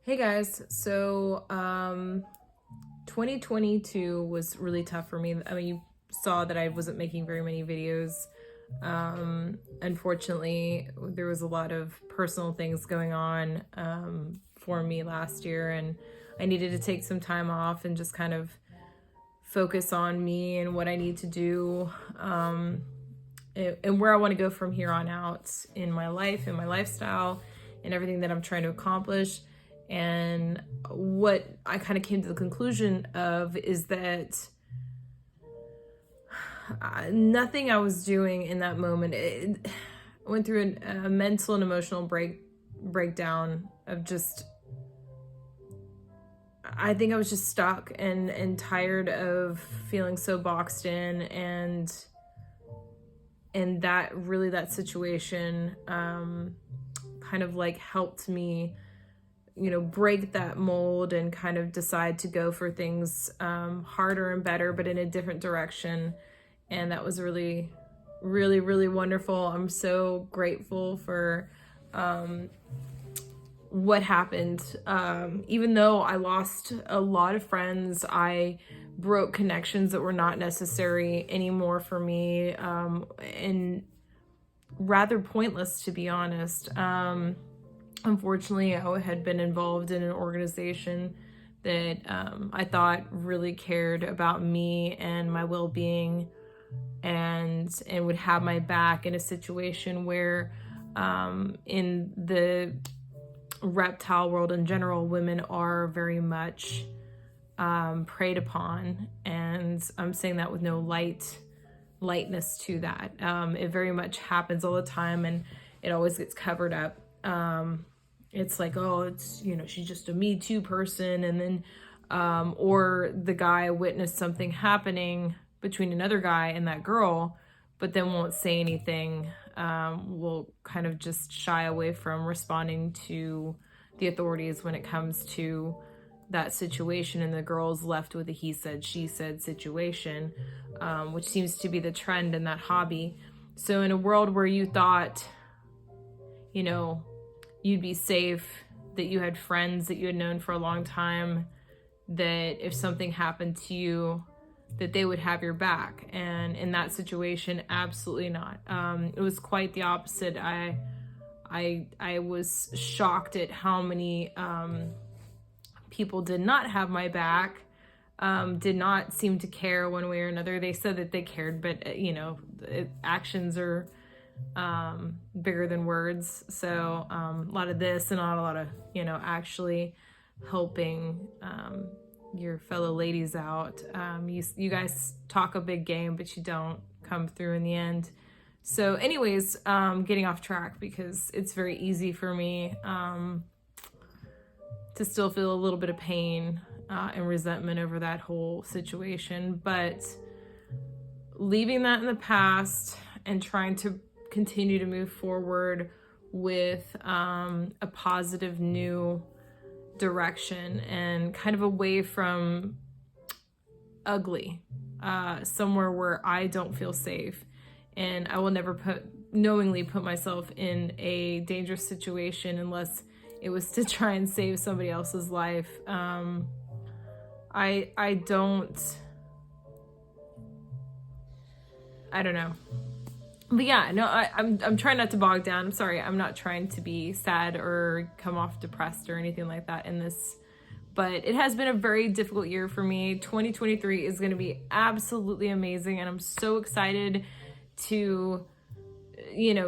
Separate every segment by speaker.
Speaker 1: Hey guys, so 2022 was really tough for me. I mean, you saw that I wasn't making very many videos. Unfortunately, there was a lot of personal things going on for me last year, and I needed to take some time off and just kind of focus on me and what I need to do, and where I want to go from here on out in my life, in my lifestyle, and everything that I'm trying to accomplish. And what I kind of came to the conclusion of is that nothing I was doing in that moment, I went through a mental and emotional breakdown of just, I think I was just stuck and tired of feeling so boxed in, and that situation kind of like helped me, break that mold and kind of decide to go for things harder and better, but in a different direction. And that was really, really, really wonderful. I'm so grateful for what happened. Even though I lost a lot of friends, I broke connections that were not necessary anymore for me, and rather pointless, to be honest. Unfortunately, I had been involved in an organization that I thought really cared about me and my well-being, and would have my back in a situation where in the reptile world in general, women are very much preyed upon. And I'm saying that with no lightness to that. It very much happens all the time, and it always gets covered up. It's like, oh, it's, she's just a Me Too person. And then, or the guy witnessed something happening between another guy and that girl, but then won't say anything, will kind of just shy away from responding to the authorities when it comes to that situation. And the girl's left with a he said, she said situation, which seems to be the trend in that hobby. So in a world where you thought, you'd be safe, that you had friends that you had known for a long time, that if something happened to you, that they would have your back. And in that situation, absolutely not. It was quite the opposite. I was shocked at how many people did not have my back, did not seem to care one way or another. They said that they cared, but actions are bigger than words. So a lot of this and not a lot of actually helping your fellow ladies out. You guys talk a big game, but you don't come through in the end. So anyways, getting off track, because it's very easy for me to still feel a little bit of pain and resentment over that whole situation, but leaving that in the past and trying to continue to move forward with a positive new direction, and kind of away from ugly, somewhere where I don't feel safe. And I will never knowingly put myself in a dangerous situation unless it was to try and save somebody else's life. I don't know. But yeah, no, I'm trying not to bog down. I'm sorry, I'm not trying to be sad or come off depressed or anything like that in this. But it has been a very difficult year for me. 2023 is going to be absolutely amazing, and I'm so excited to,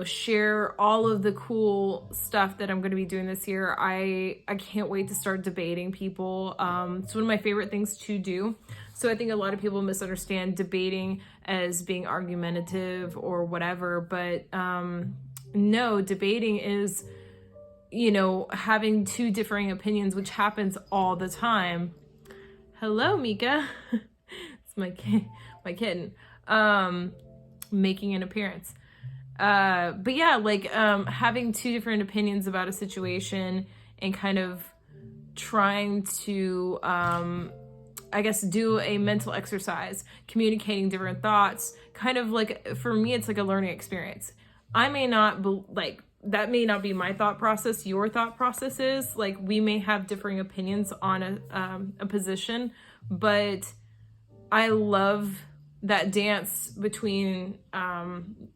Speaker 1: share all of the cool stuff that I'm going to be doing this year. I can't wait to start debating people. It's one of my favorite things to do. So I think a lot of people misunderstand debating as being argumentative or whatever, but no, debating is, having two differing opinions, which happens all the time. Hello, Mika. It's my kitten, making an appearance. But yeah, having two different opinions about a situation and kind of trying to, I guess, do a mental exercise, communicating different thoughts, kind of like, for me, it's like a learning experience. I may not that may not be my thought process, your thought process is. Like, we may have differing opinions on a position, but I love that dance between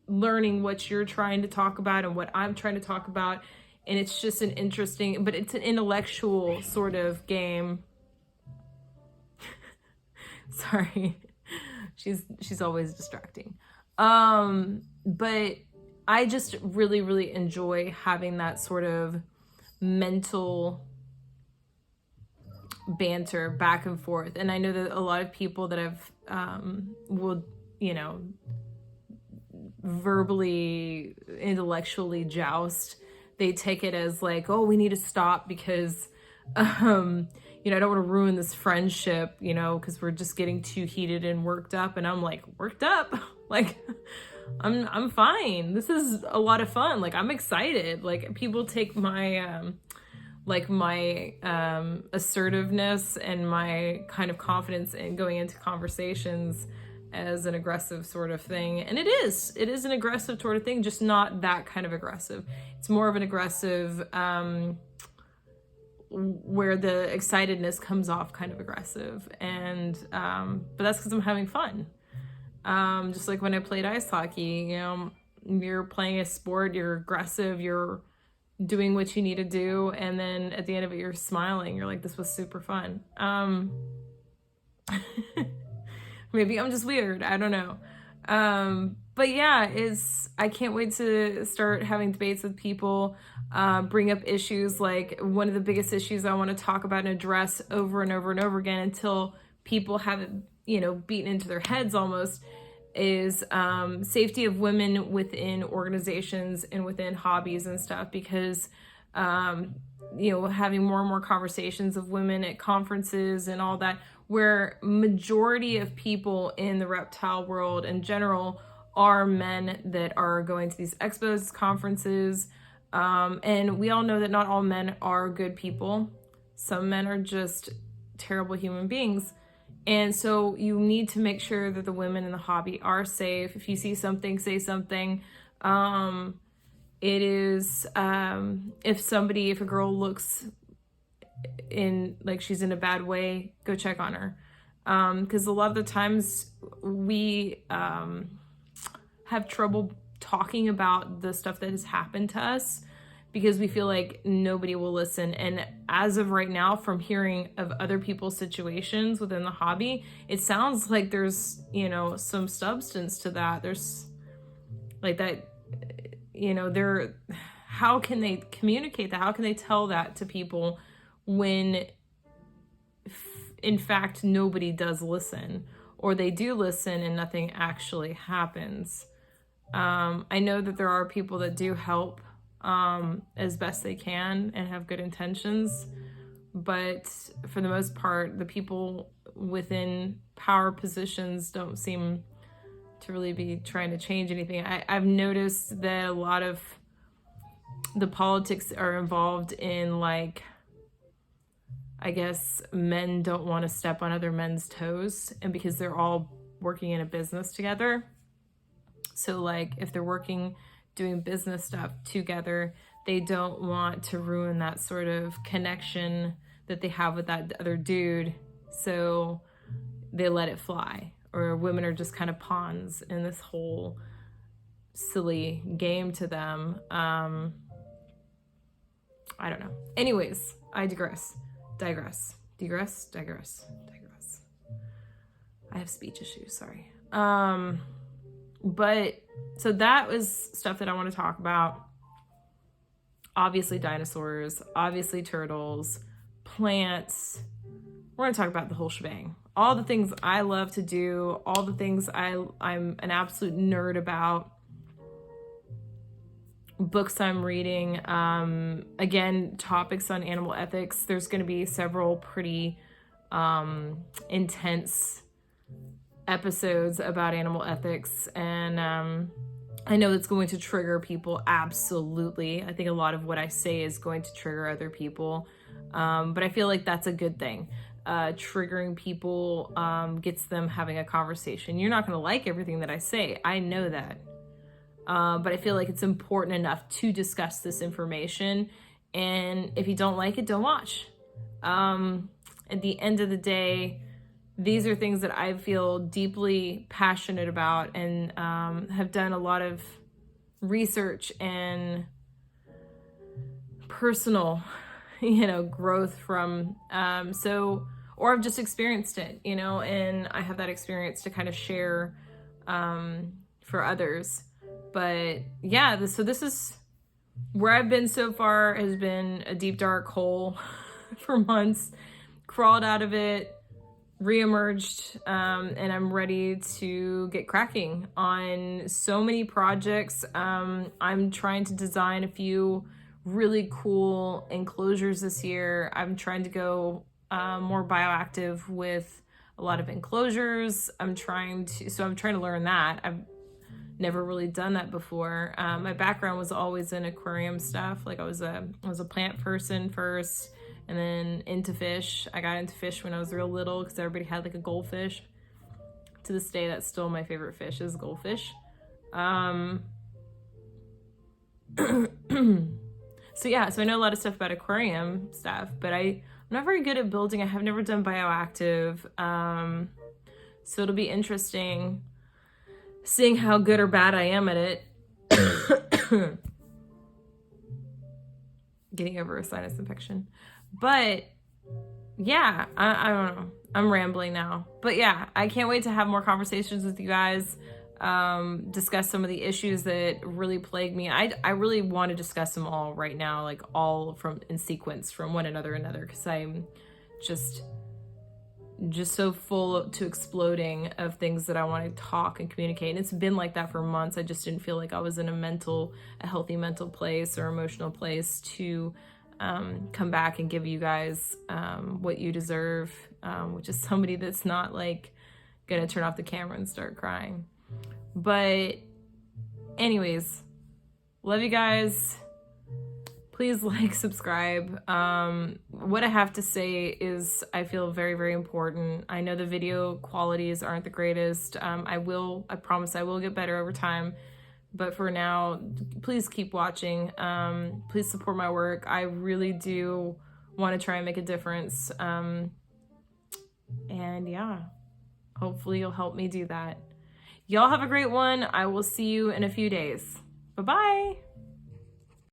Speaker 1: learning what you're trying to talk about and what I'm trying to talk about. And it's just an interesting, but it's an intellectual sort of game. Sorry. She's always distracting. But I just really, really enjoy having that sort of mental banter back and forth. And I know that a lot of people that have will, verbally, intellectually joust, they take it as like, oh, we need to stop because I don't want to ruin this friendship, because we're just getting too heated and worked up. And I'm like, worked up? Like, I'm fine. This is a lot of fun. Like, I'm excited. Like, people take my assertiveness and my kind of confidence in going into conversations as an aggressive sort of thing. And it is an aggressive sort of thing, just not that kind of aggressive. It's more of an aggressive, where the excitedness comes off kind of aggressive. And, but that's because I'm having fun. Just like when I played ice hockey, you're playing a sport, you're aggressive, you're doing what you need to do, and then at the end of it, you're smiling. You're like, this was super fun. Maybe I'm just weird. I don't know. But yeah, I can't wait to start having debates with people, bring up issues. Like, one of the biggest issues I want to talk about and address over and over and over again until people have it, beaten into their heads almost, is safety of women within organizations and within hobbies and stuff. Because having more and more conversations of women at conferences and all that, where majority of people in the reptile world in general are men that are going to these expos, conferences, and we all know that not all men are good people. Some men are just terrible human beings. And so you need to make sure that the women in the hobby are safe. If you see something, say something. It is, if a girl looks like she's in a bad way, go check on her. Because a lot of the times we have trouble talking about the stuff that has happened to us because we feel like nobody will listen. And as of right now, from hearing of other people's situations within the hobby, it sounds like there's, some substance to that. There's like that, how can they communicate that? How can they tell that to people when in fact nobody does listen, or they do listen and nothing actually happens? I know that there are people that do help as best they can and have good intentions, but for the most part, the people within power positions don't seem to really be trying to change anything. I've noticed that a lot of the politics are involved in, like, I guess men don't want to step on other men's toes, and because they're all working in a business together. So like if they're doing business stuff together, they don't want to ruin that sort of connection that they have with that other dude. So they let it fly, or women are just kind of pawns in this whole silly game to them. I don't know. Anyways, I digress. I have speech issues, sorry. But so that was stuff that I want to talk about. Obviously dinosaurs, obviously turtles, plants. We're going to talk about the whole shebang. All the things I love to do, all the things I'm an absolute nerd about. Books I'm reading. Again, topics on animal ethics. There's going to be several pretty intense episodes about animal ethics, and I know it's going to trigger people, absolutely. I think a lot of what I say is going to trigger other people, but I feel like that's a good thing. Triggering people gets them having a conversation. You're not going to like everything that I say. I know that. But I feel like it's important enough to discuss this information. And if you don't like it, don't watch. At the end of the day, these are things that I feel deeply passionate about, and have done a lot of research and personal, growth from. Or I've just experienced it, and I have that experience to kind of share for others. But yeah, so this is where I've been so far, has been a deep, dark hole for months, crawled out of it, reemerged, and I'm ready to get cracking on so many projects. I'm trying to design a few really cool enclosures this year. I'm trying to go more bioactive with a lot of enclosures. I'm trying to learn that. I've never really done that before. My background was always in aquarium stuff. Like I was a plant person first, and then into fish. I got into fish when I was real little because everybody had like a goldfish. To this day, that's still my favorite fish, is goldfish. So yeah, so I know a lot of stuff about aquarium stuff, but I'm not very good at building. I have never done bioactive. So it'll be interesting seeing how good or bad I am at it. Getting over a sinus infection. But yeah, I don't know. I'm rambling now. But yeah, I can't wait to have more conversations with you guys. Discuss some of the issues that really plague me. I really want to discuss them all right now, like all from in sequence from one another, because I'm just so full to exploding of things that I want to talk and communicate. And it's been like that for months. I just didn't feel like I was in a healthy mental place or emotional place to come back and give you guys what you deserve, which is somebody that's not like gonna turn off the camera and start crying. But anyways, love you guys. Please like, subscribe. What I have to say is I feel very, very important. I know the video qualities aren't the greatest. I promise I will get better over time. But for now, please keep watching. Please support my work. I really do want to try and make a difference. And yeah, hopefully you'll help me do that. Y'all have a great one. I will see you in a few days. Bye-bye.